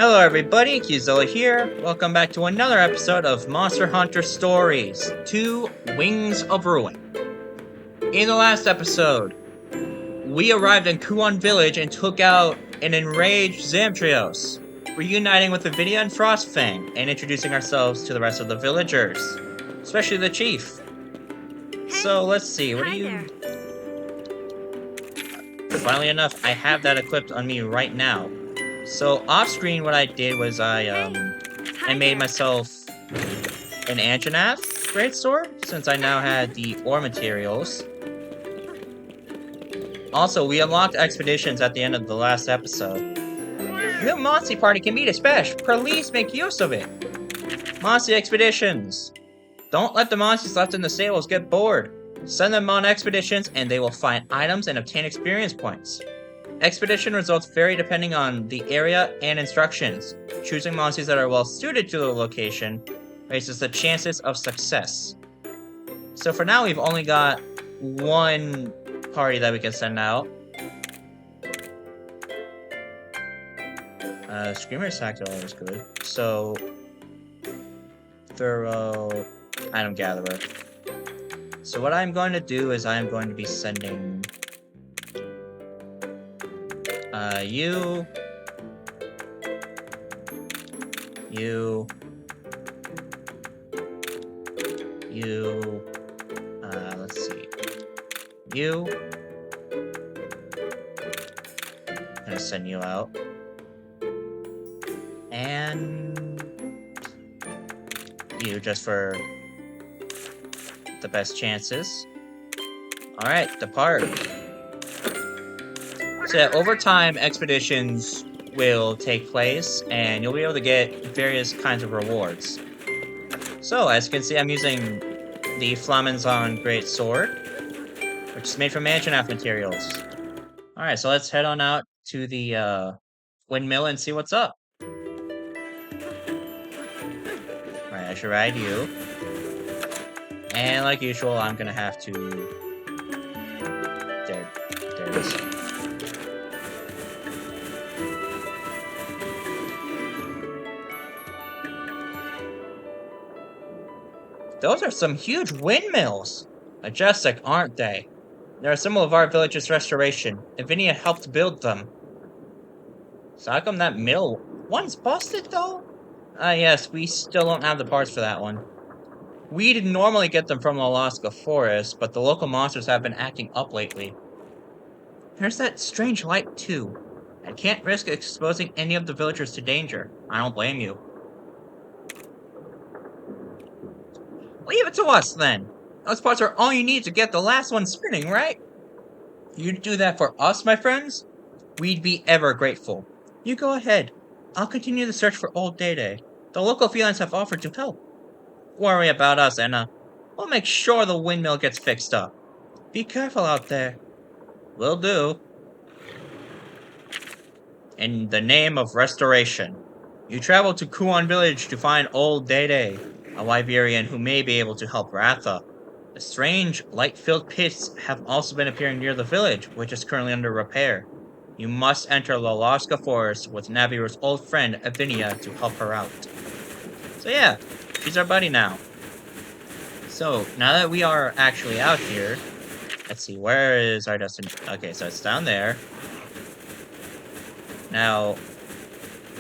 Hello everybody, Qzilla here. Welcome back to another episode of Monster Hunter Stories 2 Wings of Ruin. In the last episode, we arrived in Kuon Village and took out an enraged Zamtrios, reuniting with Avinia and Frostfang and introducing ourselves to the rest of the villagers, especially the chief. So let's see, what do you... Funnily enough, I have that equipped on me right now. So off screen, what I did was I made myself an Anjanath greatsword since I now had the ore materials. Also, we unlocked expeditions at the end of the last episode. New Monty party can be dispatched. Please make use of it. Monty expeditions. Don't let the monsters left in the stables get bored. Send them on expeditions, and they will find items and obtain experience points. Expedition results vary depending on the area and instructions. Choosing monsters that are well suited to the location raises the chances of success. So for now, we've only got one party that we can send out. Screamer's Tactile is good. So, Thorough Item Gatherer. So what I'm going to do is I'm going to be sending you, let's see, you, I'm gonna send you out, and you just for the best chances. Alright, depart. So yeah, over time, expeditions will take place, and you'll be able to get various kinds of rewards. So, as you can see, I'm using the Flamenzon Great Sword, which is made from Anjanath materials. Alright, so let's head on out to the windmill and see what's up. Alright, I should ride you. And like usual, I'm gonna have to... There it is. Those are some huge windmills! Majestic, aren't they? They're a symbol of our village's restoration. Avinia helped build them. So how come that mill... One's busted, though? Yes, we still don't have the parts for that one. We'd normally get them from the Alaska forest, but the local monsters have been acting up lately. There's that strange light, too. I can't risk exposing any of the villagers to danger. I don't blame you. Leave it to us, then. Those parts are all you need to get the last one spinning, right? You'd do that for us, my friends? We'd be ever grateful. You go ahead. I'll continue the search for old Dede. The local felines have offered to help. Worry about us, Anna. We'll make sure the windmill gets fixed up. Be careful out there. Will do. In the name of restoration. You travel to Kuon Village to find old Dede, a Wyverian who may be able to help Ratha. The strange, light-filled pits have also been appearing near the village, which is currently under repair. You must enter the Alaska forest with Naviru's old friend, Avinia, to help her out. So yeah, she's our buddy now. So, now that we are actually out here, let's see, where is our destination? Okay, so it's down there. Now,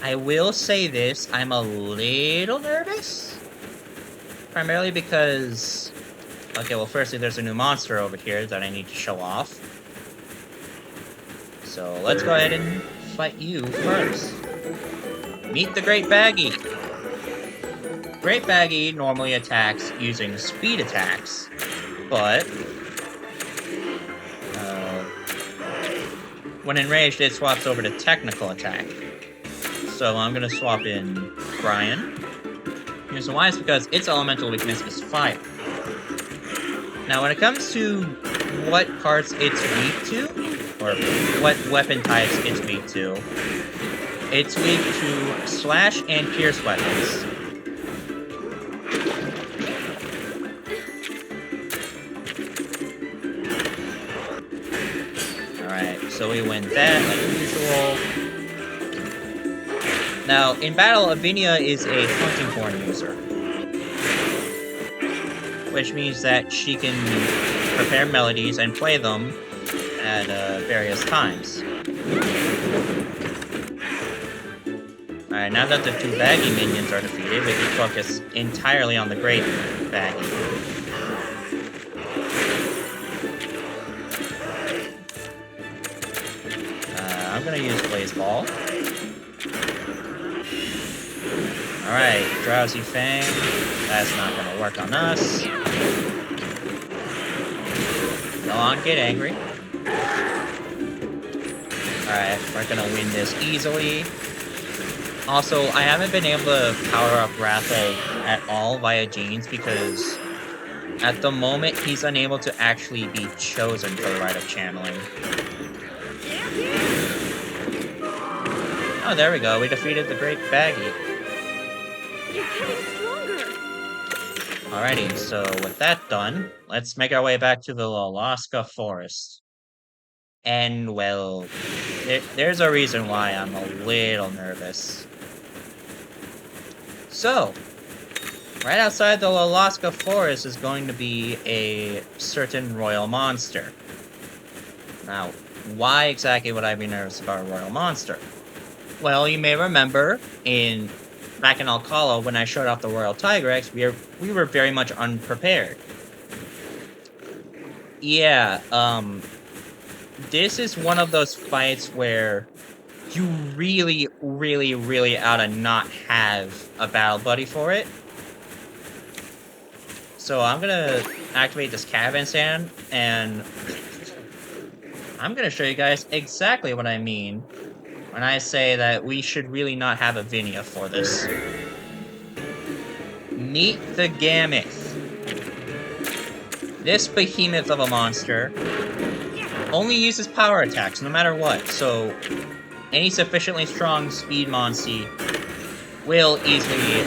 I will say this, I'm a little nervous. Primarily because... Okay, well, firstly, there's a new monster over here that I need to show off. So, let's go ahead and fight you first. Meet the Great Baggy. Great Baggy normally attacks using speed attacks, but... when enraged, it swaps over to technical attack. So I'm gonna swap in Brian. Reason why is because its elemental weakness is fire. Now, when it comes to what parts it's weak to, or what weapon types it's weak to slash and pierce weapons. Alright, so we win that like usual. Now, in battle, Avinia is a hunting horn user, which means that she can prepare melodies and play them at various times. Alright, now that the two baggy minions are defeated, we can focus entirely on the great baggy. I'm gonna use Blaze Ball. Alright, Drowsy Fang. That's not gonna work on us. Go on, get angry. Alright, we're gonna win this easily. Also, I haven't been able to power up Ratho at all via Genes because at the moment he's unable to actually be chosen for the rite of channeling. Oh, there we go. We defeated the Great Baggy. You're getting stronger. Alrighty, so with that done, let's make our way back to the Alaska Forest. And, well, there's a reason why I'm a little nervous. So, right outside the Alaska Forest is going to be a certain royal monster. Now, why exactly would I be nervous about a royal monster? Well, you may remember back in Alcala when I showed off the Royal Tigrex, we were very much unprepared. Yeah, this is one of those fights where you really, really, really ought to not have a battle buddy for it. So I'm gonna activate this Caravan Stand, and I'm gonna show you guys exactly what I mean when I say that we should really not have a Vinia for this. Meet the Gammoth. This behemoth of a monster only uses power attacks, no matter what, so any sufficiently strong speed Monstie will easily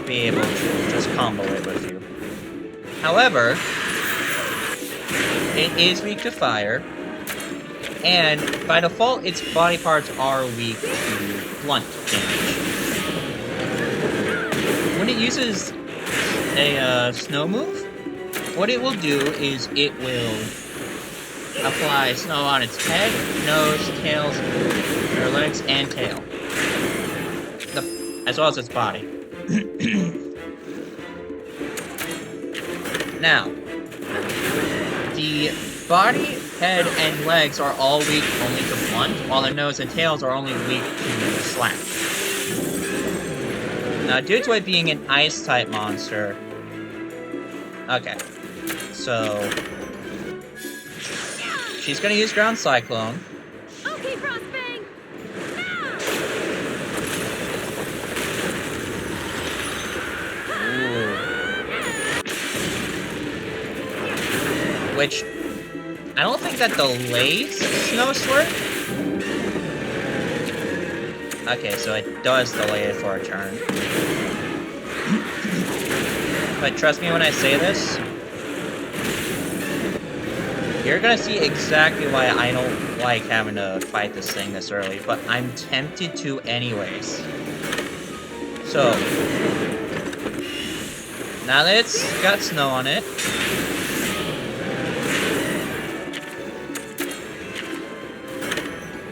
be able to just combo it with you. However, it is weak to fire, and by default, its body parts are weak to blunt damage. When it uses a snow move, what it will do is it will apply snow on its head, nose, tails, or legs, and tail. As well as its body. Now, the body, head, and legs are all weak only to blunt, while the nose and tails are only weak to slap. Now, due to it being an ice-type monster... Okay, so... she's gonna use Ground Cyclone. Okay, Frostbang. Ooh. Which, I don't think that delays Snow Slurp. Okay, so it does delay it for a turn. But trust me when I say this, you're gonna see exactly why I don't like having to fight this thing this early, but I'm tempted to anyways. So, now that it's got snow on it,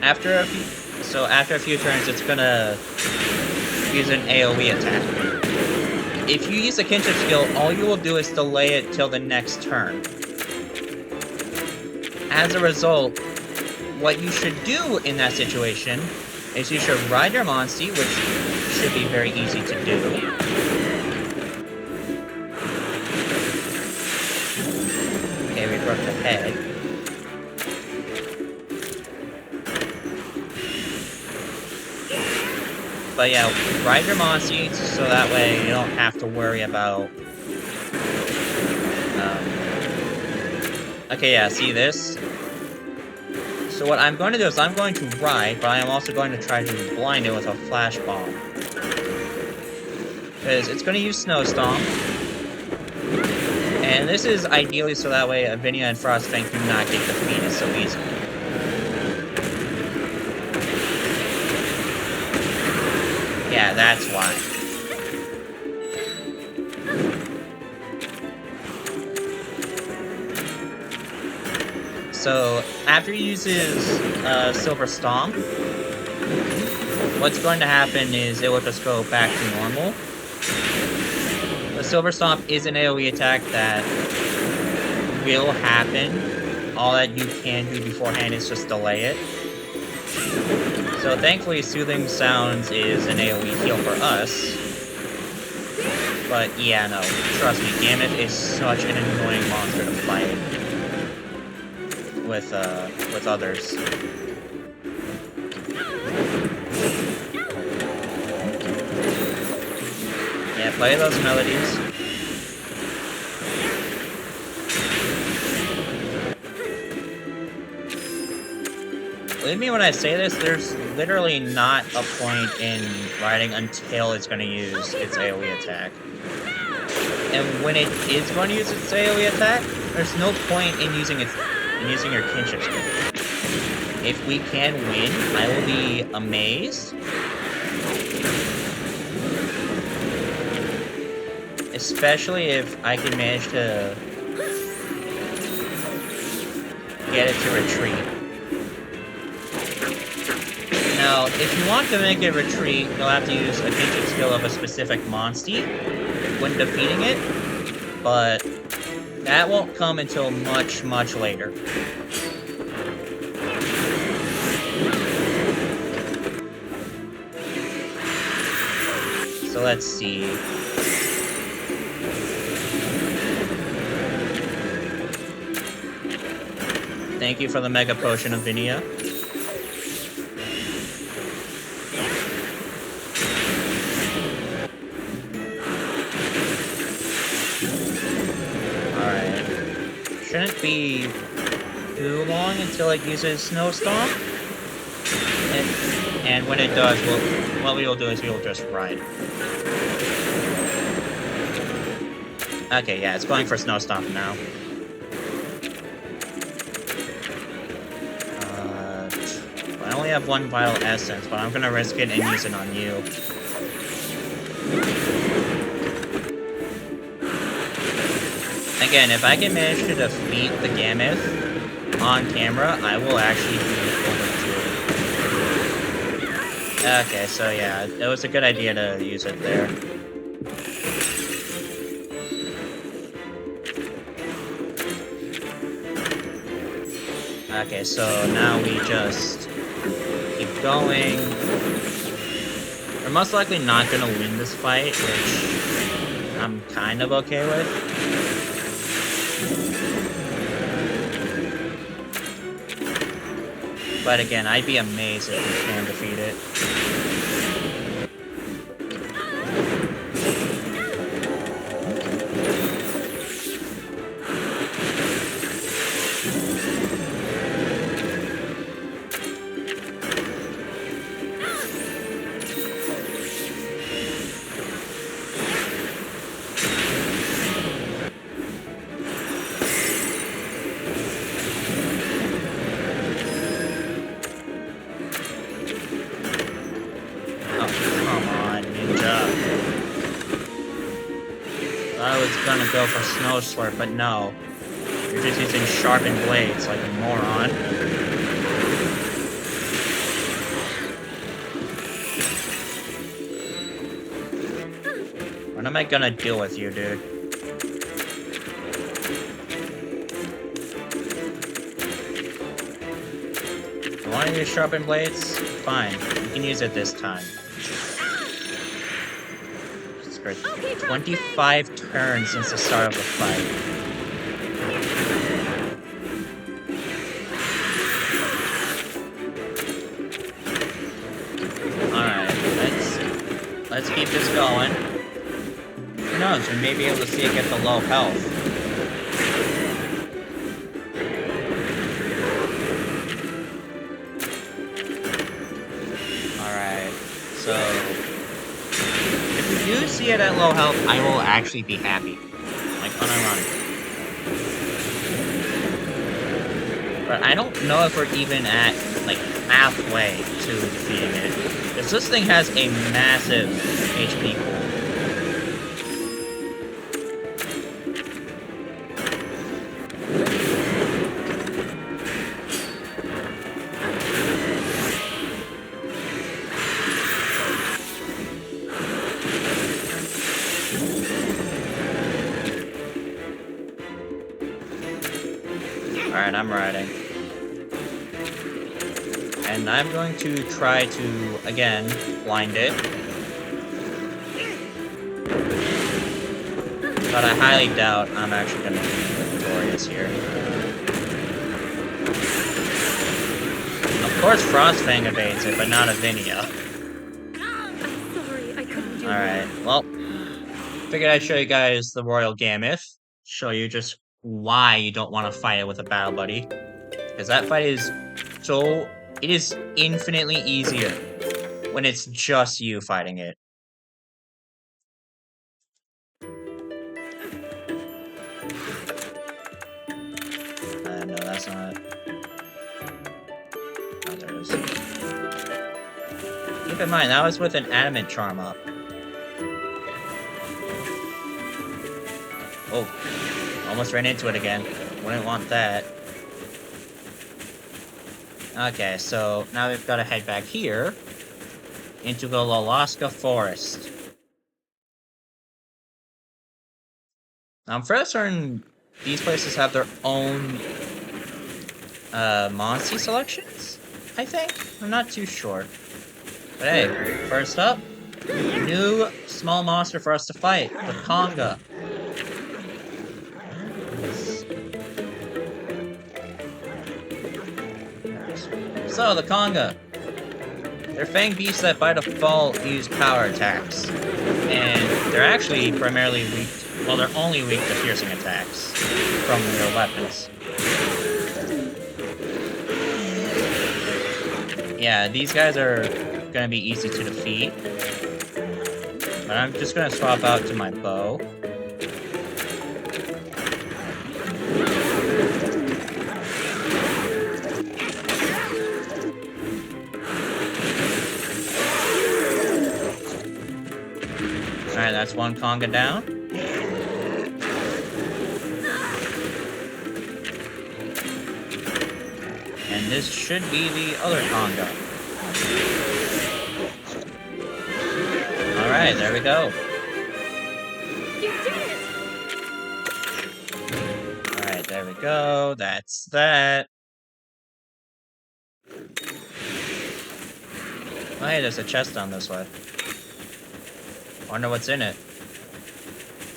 after a few turns, it's gonna use an AoE attack. If you use a kinship skill, all you will do is delay it till the next turn. As a result, what you should do in that situation is you should ride your Monstie, which should be very easy to do. Okay, we broke the head. But yeah, ride your Monstie so that way you don't have to worry about... Okay, yeah, see this? So what I'm going to do is I'm going to ride, but I am also going to try to blind it with a Flash Bomb. Because it's going to use Snow Stomp. And this is ideally so that way Avinia and Frostfang do not get defeated so easily. Yeah, that's why. So, after he uses Silver Stomp, what's going to happen is it will just go back to normal. The Silver Stomp is an AoE attack that will happen. All that you can do beforehand is just delay it. So thankfully, Soothing Sounds is an AoE heal for us. But yeah, no, trust me, Gammoth is such an annoying monster to fight with others. Yeah, play those melodies. Believe me when I say this, there's literally not a point in riding until it's going to use its AoE attack. And when it is going to use its AoE attack, there's no point in using your kinship skill. If we can win, I will be amazed. Especially if I can manage to get it to retreat. Now, if you want to make it retreat, you'll have to use a kinship skill of a specific monstie when defeating it, but that won't come until much, much later. So let's see. Thank you for the Mega Potion of Vinia. Shouldn't be too long until it uses Snow Stomp. And when it does, what we will do is we will just ride. Okay, yeah, it's going for Snow Stomp now. I only have one Vital Essence, but I'm gonna risk it and use it on you. Again, if I can manage to defeat the Gammoth on camera, I will actually be able to. Okay, so yeah, it was a good idea to use it there. Okay, so now we just keep going. We're most likely not gonna win this fight, which I'm kind of okay with. But again, I'd be amazed if we can defeat it. I was gonna go for Snow Slurp, but no. You're just using sharpened blades like a moron. What am I gonna do with you, dude? You wanna use sharpened blades? Fine, you can use it this time. 25 turns since the start of the fight. Alright, let's keep this going. Who knows, we may be able to see it get the low health. Alright, so if you see it at low health, I will actually be happy. Like, unironically. But I don't know if we're even at like, halfway to defeating it. Because this thing has a massive HP pool. Alright, I'm riding. And I'm going to try to, again, blind it. But I highly doubt I'm actually going to be victorious here. Of course Frostfang evades it, but not Avinia. I'm sorry, I couldn't do Alright, well, figured I'd show you guys the Royal Gamut. Show you just why you don't want to fight it with a battle buddy. Because that fight is so... It is infinitely easier when it's just you fighting it. No, that's not it. Oh, there it is. Keep in mind, that was with an adamant charm up. Oh, almost ran into it again. Wouldn't want that. Okay, so now we've got to head back here into the Lalaska Forest. Now, I'm fairly certain these places have their own monster selections, I think? I'm not too sure. But hey, first up, new small monster for us to fight, the Conga. So, the Conga. They're fanged beasts that by default use power attacks. And they're actually primarily weak, well, they're only weak to piercing attacks from their weapons. Yeah, these guys are gonna be easy to defeat. But I'm just gonna swap out to my bow. Alright, that's one Conga down. And this should be the other Conga. Alright, there we go. You did it! Alright, there we go. That's that. Oh, hey, there's a chest down this way. Wonder what's in it.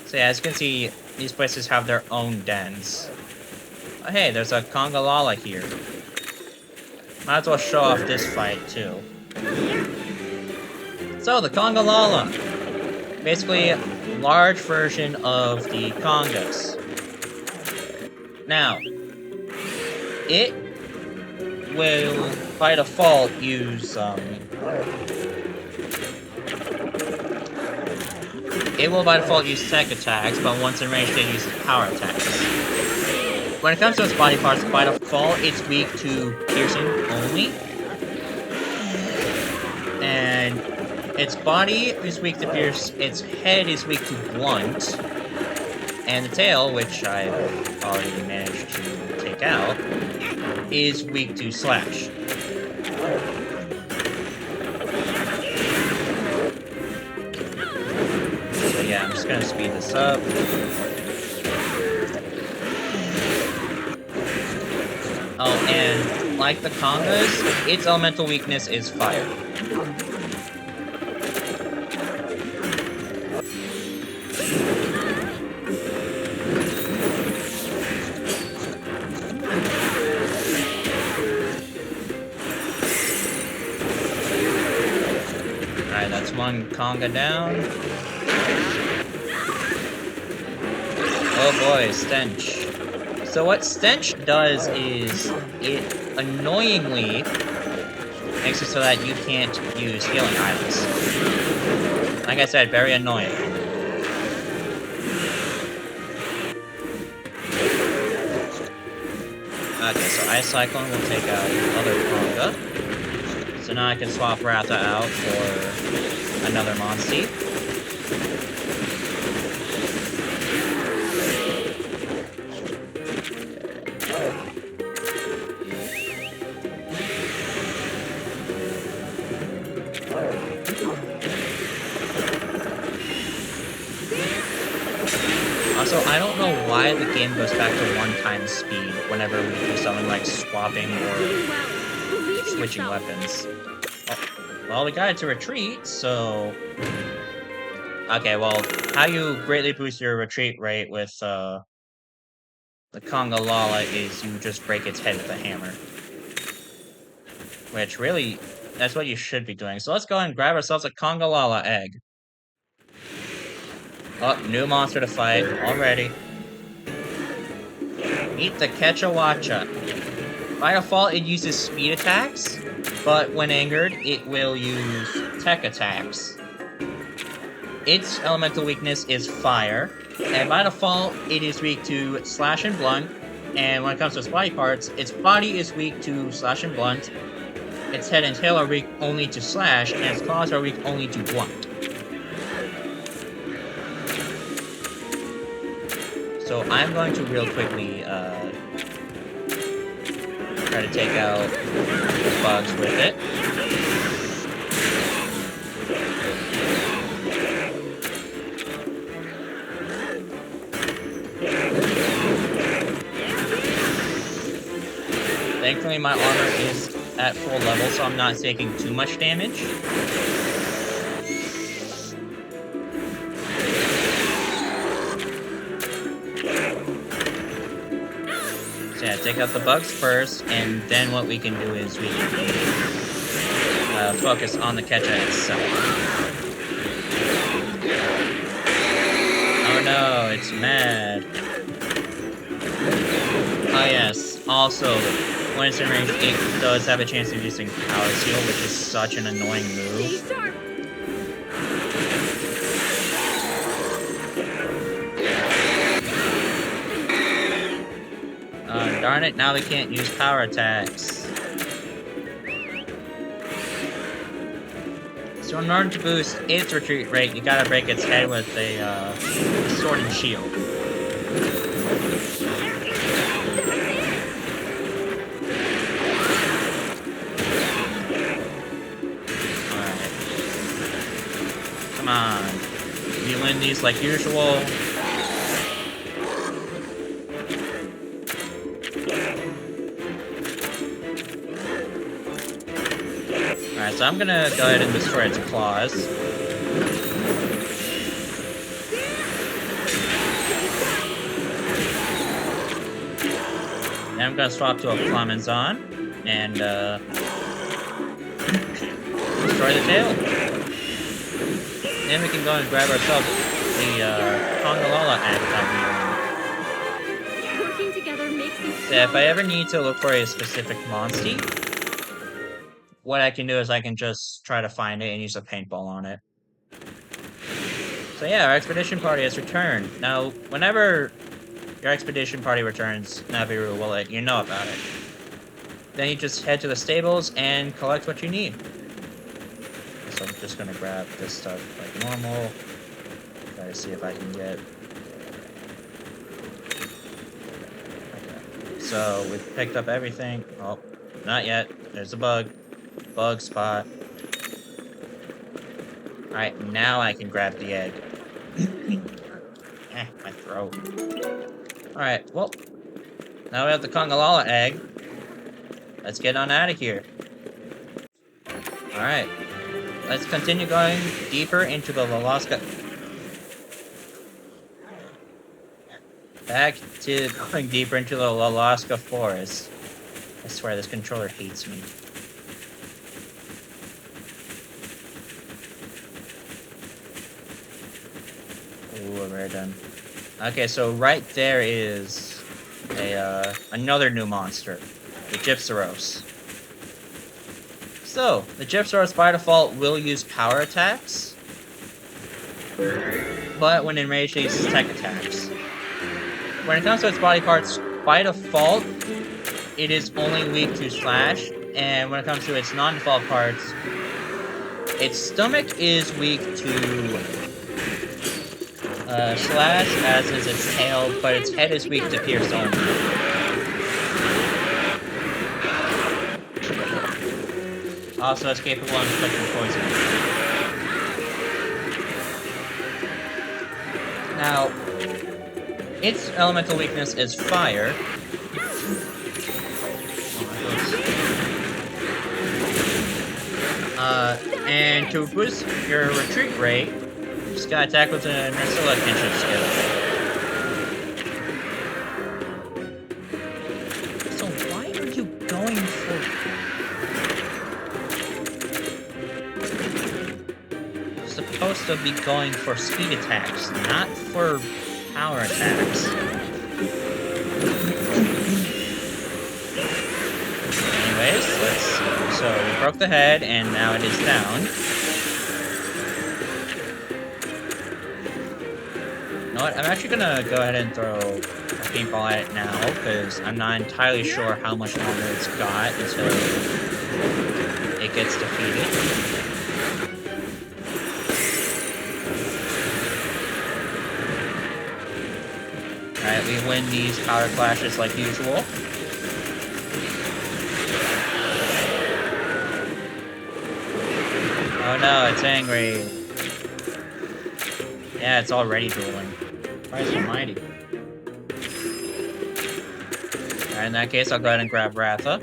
So yeah, as you can see, these places have their own dens. Oh, hey, there's a Congalala here. Might as well show off this fight, too. So, the Congalala. Basically, a large version of the Congas. Now, it will, by default, use, It will by default use tech attacks, but once in range it uses power attacks. When it comes to its body parts, by default it's weak to piercing only. And its body is weak to pierce, its head is weak to blunt, and the tail, which I've already managed to take out, is weak to slash. Yeah, I'm just gonna speed this up. Oh, and like the Congas, its elemental weakness is fire. Alright, that's one Conga down. Oh boy, Stench. So what Stench does is, it annoyingly makes it so that you can't use healing items. Like I said, very annoying. Okay, so Ice Cyclone will take out the other Conga. So now I can swap Ratha out for another Monstie. Also, I don't know why the game goes back to 1x speed whenever we do something like swapping or switching weapons. Oh, well, we got it to retreat, so... Okay, well, how you greatly boost your retreat rate with, the Conga Lala is you just break its head with a hammer. Which, really, that's what you should be doing. So let's go and grab ourselves a Conga Lala egg. Oh, new monster to fight, already. Meet the Quechahuacha. By default, it uses speed attacks, but when angered, it will use tech attacks. Its elemental weakness is fire, and by default, it is weak to slash and blunt, and when it comes to its body parts, its body is weak to slash and blunt, its head and tail are weak only to slash, and its claws are weak only to blunt. So I'm going to real quickly, try to take out the bugs with it. Thankfully, my armor is at full level, so I'm not taking too much damage. So yeah, take out the bugs first, and then what we can do is we can focus on the Quecha itself. Oh no, it's mad. Oh yes, also, when it's in range, it does have a chance of using Power Seal, which is such an annoying move. Darn it, now we can't use power attacks. So in order to boost its retreat rate, you gotta break its head with a sword and shield. Alright. Come on. We win these like usual. Alright, so I'm gonna go ahead and destroy its claws. Then I'm gonna swap to a Flamenzon and destroy the tail. Then we can go and grab ourselves the Conga Lala egg that we Working together makes us So if I ever need to look for a specific Monstie, what I can do is I can just try to find it and use a paintball on it. So yeah, our expedition party has returned. Now, whenever your expedition party returns, Naviru will let you know about it. Then you just head to the stables and collect what you need. So I'm just gonna grab this stuff like normal. Try to see if I can get... Okay. So we've picked up everything. Oh, not yet. There's a bug. Bug spot. Alright, now I can grab the egg. My throat. Alright, well, now we have the Conga Lala egg. Let's get on out of here. Alright, let's continue going deeper into the Lalaska. Back to going deeper into the Lalaska forest. I swear, this controller hates me. Ooh, a rare done. Okay, so right there is a another new monster, the Gypsaros. So, the Gypsaros by default will use power attacks, but when enraged, it uses tech attacks. When it comes to its body parts, by default, it is only weak to Slash, and when it comes to its non-default parts, its stomach is weak to Slash, as is its tail, but its head is weak to Pierce only. Also, it's capable of inflicting poison. Now, its elemental weakness is fire. And to boost your retreat rate, you just gotta attack with an Ursula kinship skill. So why are you going for... You're supposed to be going for speed attacks, not for power attacks. Anyways, let's see. So we broke the head, and now it is down. You know what? I'm actually gonna go ahead and throw a paintball at it now, because I'm not entirely sure how much longer it's got until it gets defeated. Alright, we win these power clashes like usual. Oh no, it's angry. Yeah, it's already dueling. Christ almighty. Alright, in that case, I'll go ahead and grab Ratha.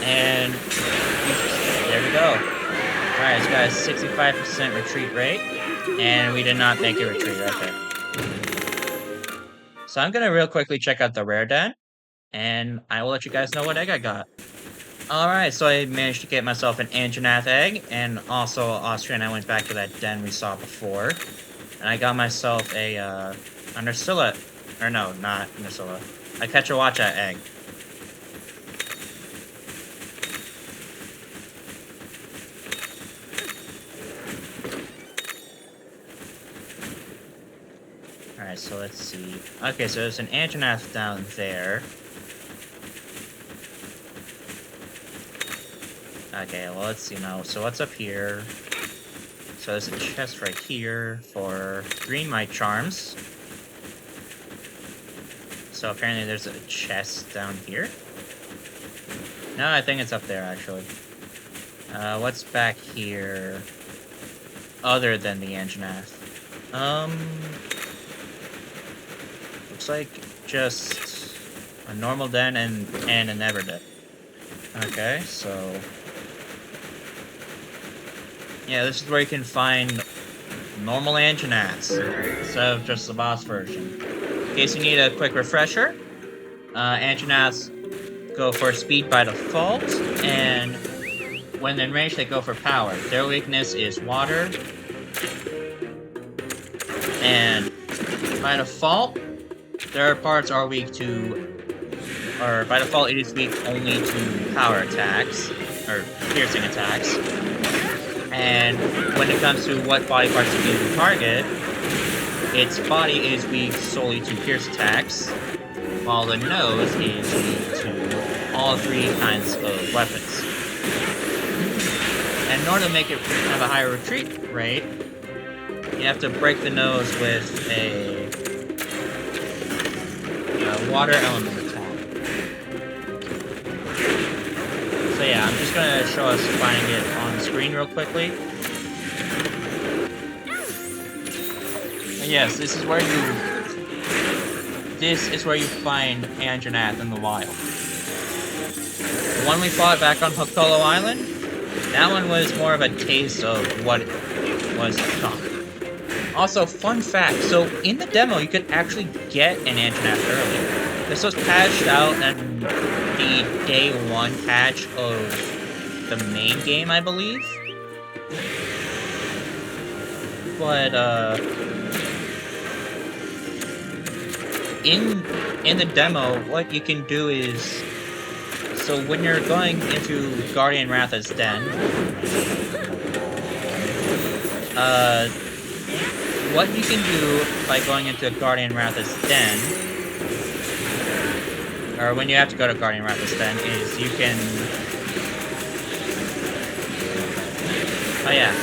And there we go. Alright, it's got a 65% retreat rate. And we did not make a retreat, okay. So I'm gonna real quickly check out the rare den, and I will let you guys know what egg I got. Alright, so I managed to get myself an Anjanath egg, and also Austrian. I went back to that den we saw before, and I got myself a, Ursula, or no, not Ursula, a Kechawacha egg. Alright, so let's see. Okay, so there's an Anjanath down there. Okay, well, let's see now. So what's up here? So there's a chest right here for green Might Charms. So apparently there's a chest down here. No, I think it's up there, actually. What's back here? Other than the Anjanath? Looks like just a normal den and a never den. Okay, so... yeah, this is where you can find normal Anjanaths instead of just the boss version. In case you need a quick refresher, Anjanaths go for speed by default, and when in range, they go for power. Their weakness is water, and by default, their parts are weak to, or by default, it is weak only to power attacks, or piercing attacks. And when it comes to what body parts you can target, its body is weak solely to pierce attacks, while the nose is weak to all three kinds of weapons. And in order to make it have a higher retreat rate, you have to break the nose with a water element attack. So yeah, I'm just gonna show us finding it on screen real quickly. And yes, this is where you find Anjanath in the wild. The one we fought back on Hokolo Island, that one was more of a taste of what it was to come. Also, fun fact, so in the demo, you could actually get an Anjanath early. This was patched out in the day 1 patch of the main game, I believe. But, in the demo, what you can do is, so when you're going into Guardian Ratha's den, what you can do by going into Guardian Ratha's den, or when you have to go to Guardian Ratha's den, is you can... Oh yeah,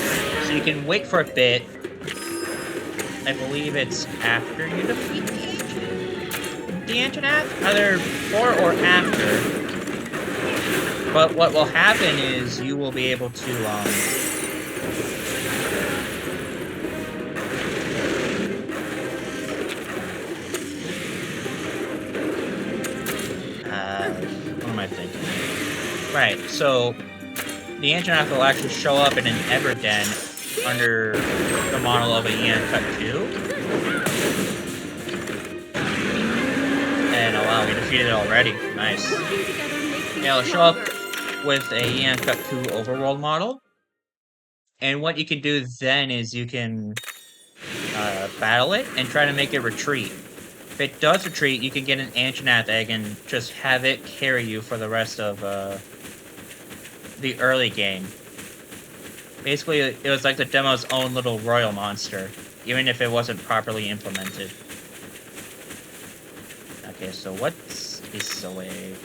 so you can wait for a bit. I believe it's after you defeat the Antonath, either before or after. But what will happen is you will be able to, what am I thinking? Right, so the Antonath will actually show up in an Everden under the model of a Yan Cut 2. And oh wow, we defeated it already. Nice. Yeah, it'll show up with a Yan Cut 2 overworld model. And what you can do then is you can battle it and try to make it retreat. If it does retreat, you can get an Antonath egg and just have it carry you for the rest of the early game. Basically, it was like the demo's own little royal monster, even if it wasn't properly implemented. Okay, so what's this way?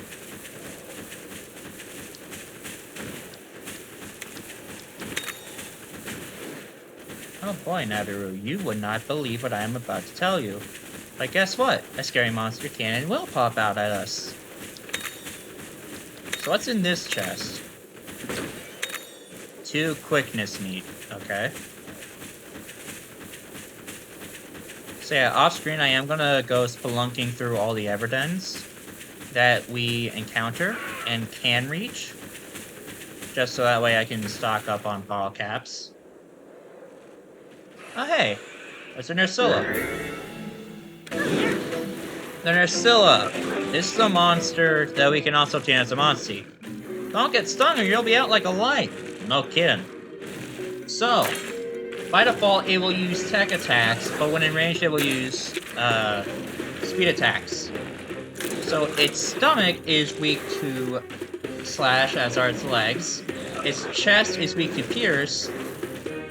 Oh boy, Nabiru, you would not believe what I am about to tell you. But guess what? A scary monster can and will pop out at us. So what's in this chest? 2 quickness meat, okay. So yeah, off screen I am gonna go spelunking through all the Everdens that we encounter and can reach. Just so that way I can stock up on bottle caps. Oh hey, it's a Nursilla. The Nursilla! This is a monster that we can also obtain as a Monty. Don't get stung or you'll be out like a light. No kidding. So, by default, it will use tech attacks, but when in range, it will use speed attacks. So its stomach is weak to slash, as are its legs. Its chest is weak to pierce,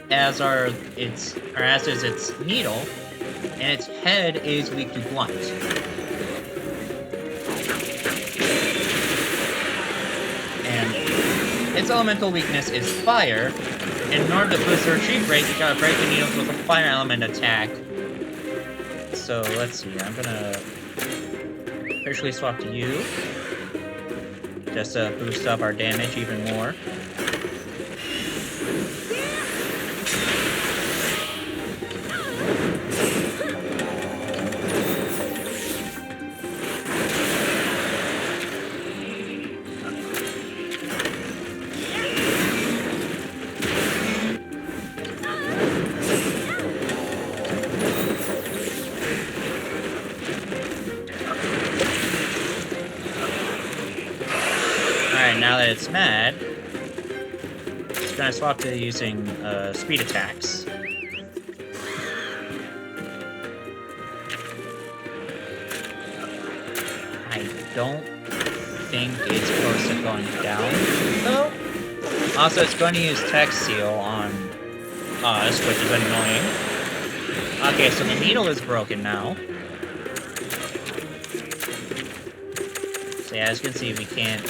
as is its needle, and its head is weak to blunt. And its elemental weakness is fire. And in order to boost the retreat rate, you gotta break the needles with a fire element attack. So let's see, I'm gonna officially swap to you. Just to boost up our damage even more. Now that it's mad, it's gonna swap to using speed attacks. I don't think it's close to going down, though. Also, it's going to use Tech Seal on us, which is annoying. Okay, so the needle is broken now. So yeah, as you can see, we can't...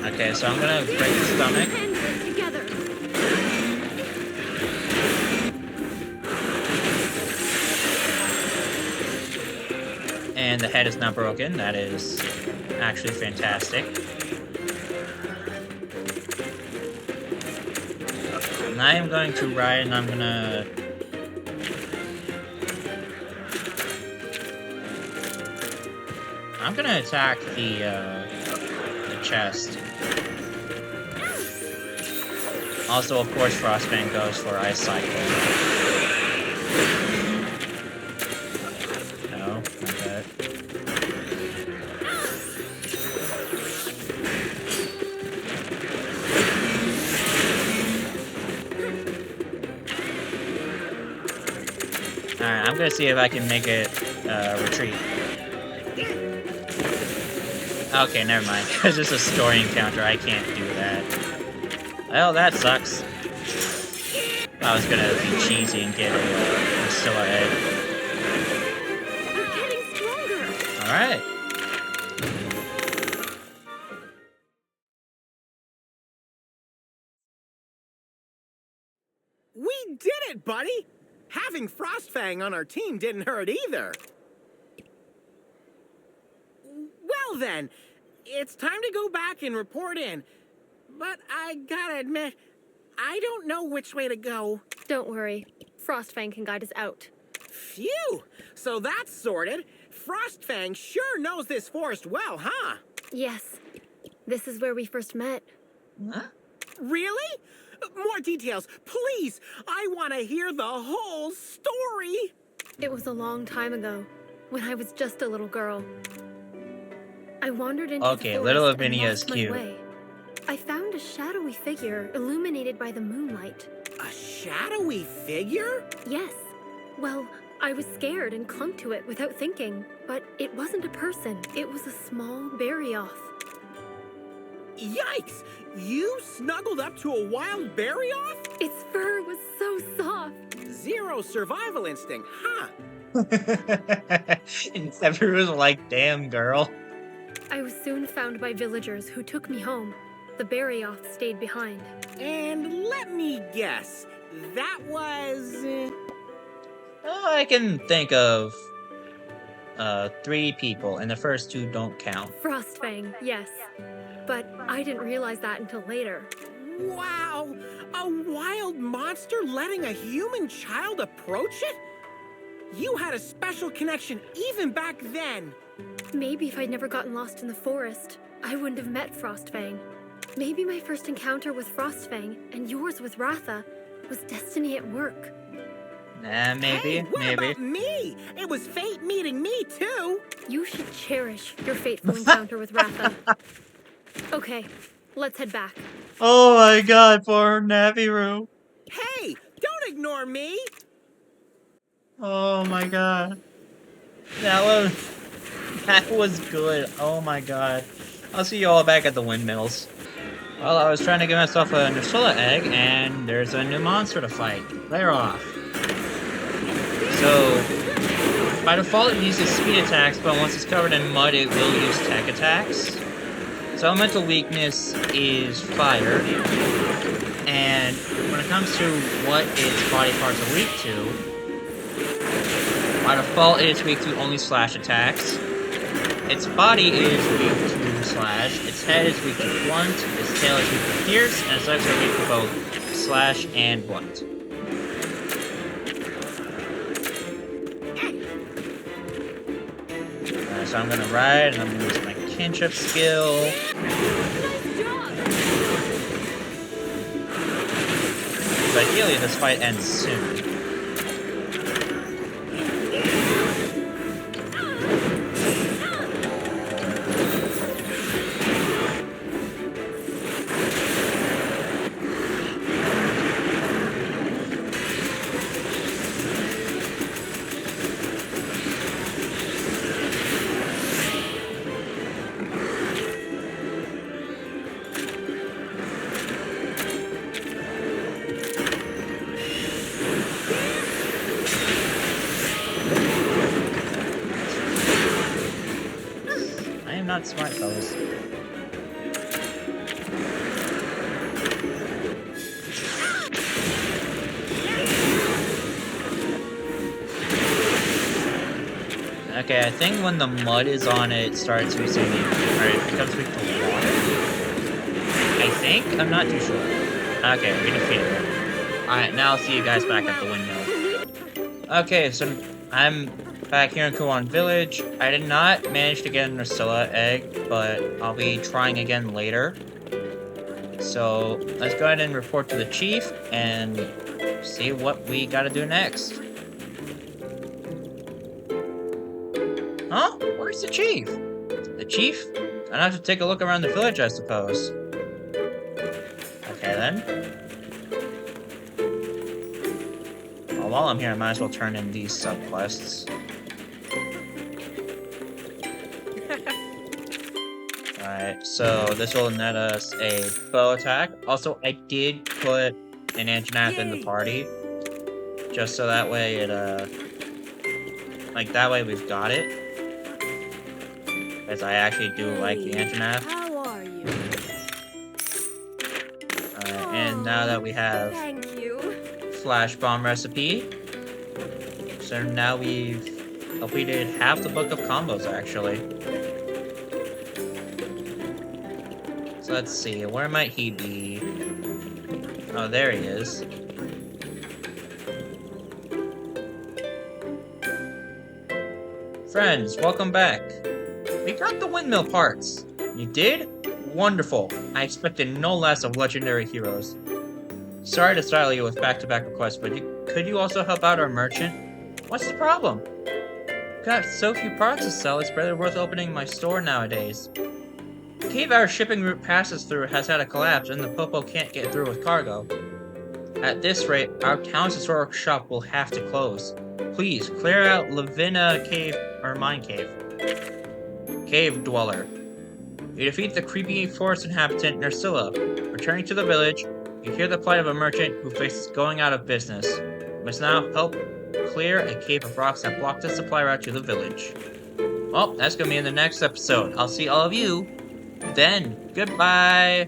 Okay, so I'm gonna break the stomach. And the head is not broken. That is actually fantastic. And I am going to ride and I'm gonna... I'm gonna attack the chest. Also, of course, Frostfang goes for Ice Cycle. No, not that. Alright, I'm gonna see if I can make it retreat. Okay, never mind. Because it's a story encounter, I can't do that. Well, that sucks. I was gonna be cheesy and get a Scylla egg. You're getting stronger. Alright. We did it, buddy! Having Frostfang on our team didn't hurt either. Well then, it's time to go back and report in. But I gotta admit, I don't know which way to go. Don't worry. Frostfang can guide us out. Phew! So that's sorted. Frostfang sure knows this forest well, huh? Yes. This is where we first met. Huh? Really? More details, please! I want to hear the whole story! It was a long time ago, when I was just a little girl. I wandered into Okay, the little forest and Lavinia is lost my cute. way. I found a shadowy figure illuminated by the moonlight. A shadowy figure? Yes. Well, I was scared and clung to it without thinking. But it wasn't a person. It was a small berry-off. Yikes! You snuggled up to a wild berry-off? Its fur was so soft. Zero survival instinct, huh? And everyone was like, damn, girl. I was soon found by villagers who took me home. The berry-off stayed behind. And let me guess, that was... Oh, I can think of 3 people, and the first 2 don't count. Frostfang, yes. But I didn't realize that until later. Wow! A wild monster letting a human child approach it? You had a special connection even back then. Maybe if I'd never gotten lost in the forest, I wouldn't have met Frostfang. Maybe my first encounter with Frostfang and yours with Ratha was destiny at work. Nah, maybe, Hey, what maybe. about me? It was fate meeting me too. You should cherish your fateful encounter with Ratha. Okay, let's head back. Oh my god, poor Naviru. Hey, don't ignore me. Oh my god. That was good. Oh my god. I'll see you all back at the windmills. Well, I was trying to get myself a Nursula egg, and there's a new monster to fight. They're off. So, by default it uses speed attacks, but once it's covered in mud it will use tech attacks. So elemental weakness is fire, and when it comes to what its body parts are weak to, by default it is weak to only slash attacks. Its body is weak to slash, its head is weak to blunt, its tail is weak to pierce, and its legs are weak to both slash and blunt. So I'm gonna ride, and I'm gonna use my kinship skill. Nice job! So ideally, this fight ends soon. I am not smart, fellas. Okay, I think when the mud is on it, it starts using, or it becomes weak to water. I think? I'm not too sure. Okay, we defeated it. Alright, now I'll see you guys back at the windmill. Okay, so I'm Back here in Kuon Village, I did not manage to get an Ursula egg, but I'll be trying again later. So let's go ahead and report to the chief and see what we gotta do next. Huh? Where's the chief? The chief? I'd have to take a look around the village, I suppose. Okay then. Well, while I'm here, I might as well turn in these subquests. Alright, so this will net us a bow attack. Also, I did put an Anjanath in the party. Just so that way it, like, that way we've got it. Because I actually do like the Anjanath. How are you? Alright, and now that we have Thank you. Flash Bomb recipe, so now we've completed half the book of combos, actually. So let's see, where might he be? Oh, there he is. Friends, welcome back. We got the windmill parts. You did? Wonderful. I expected no less of legendary heroes. Sorry to startle you with back-to-back requests, but could you also help out our merchant? What's the problem? Got so few products to sell, it's barely worth opening my store nowadays. The cave our shipping route passes through has had a collapse, and the Popo can't get through with cargo. At this rate, our town's historic shop will have to close. Please, clear out Lavina Cave, or Mine Cave. Cave Dweller. You defeat the creepy forest inhabitant Ursula. Returning to the village, you hear the plight of a merchant who faces going out of business. You must now help clear a cave of rocks that block the supply route to the village. Well, that's gonna be in the next episode. I'll see all of you then. Goodbye!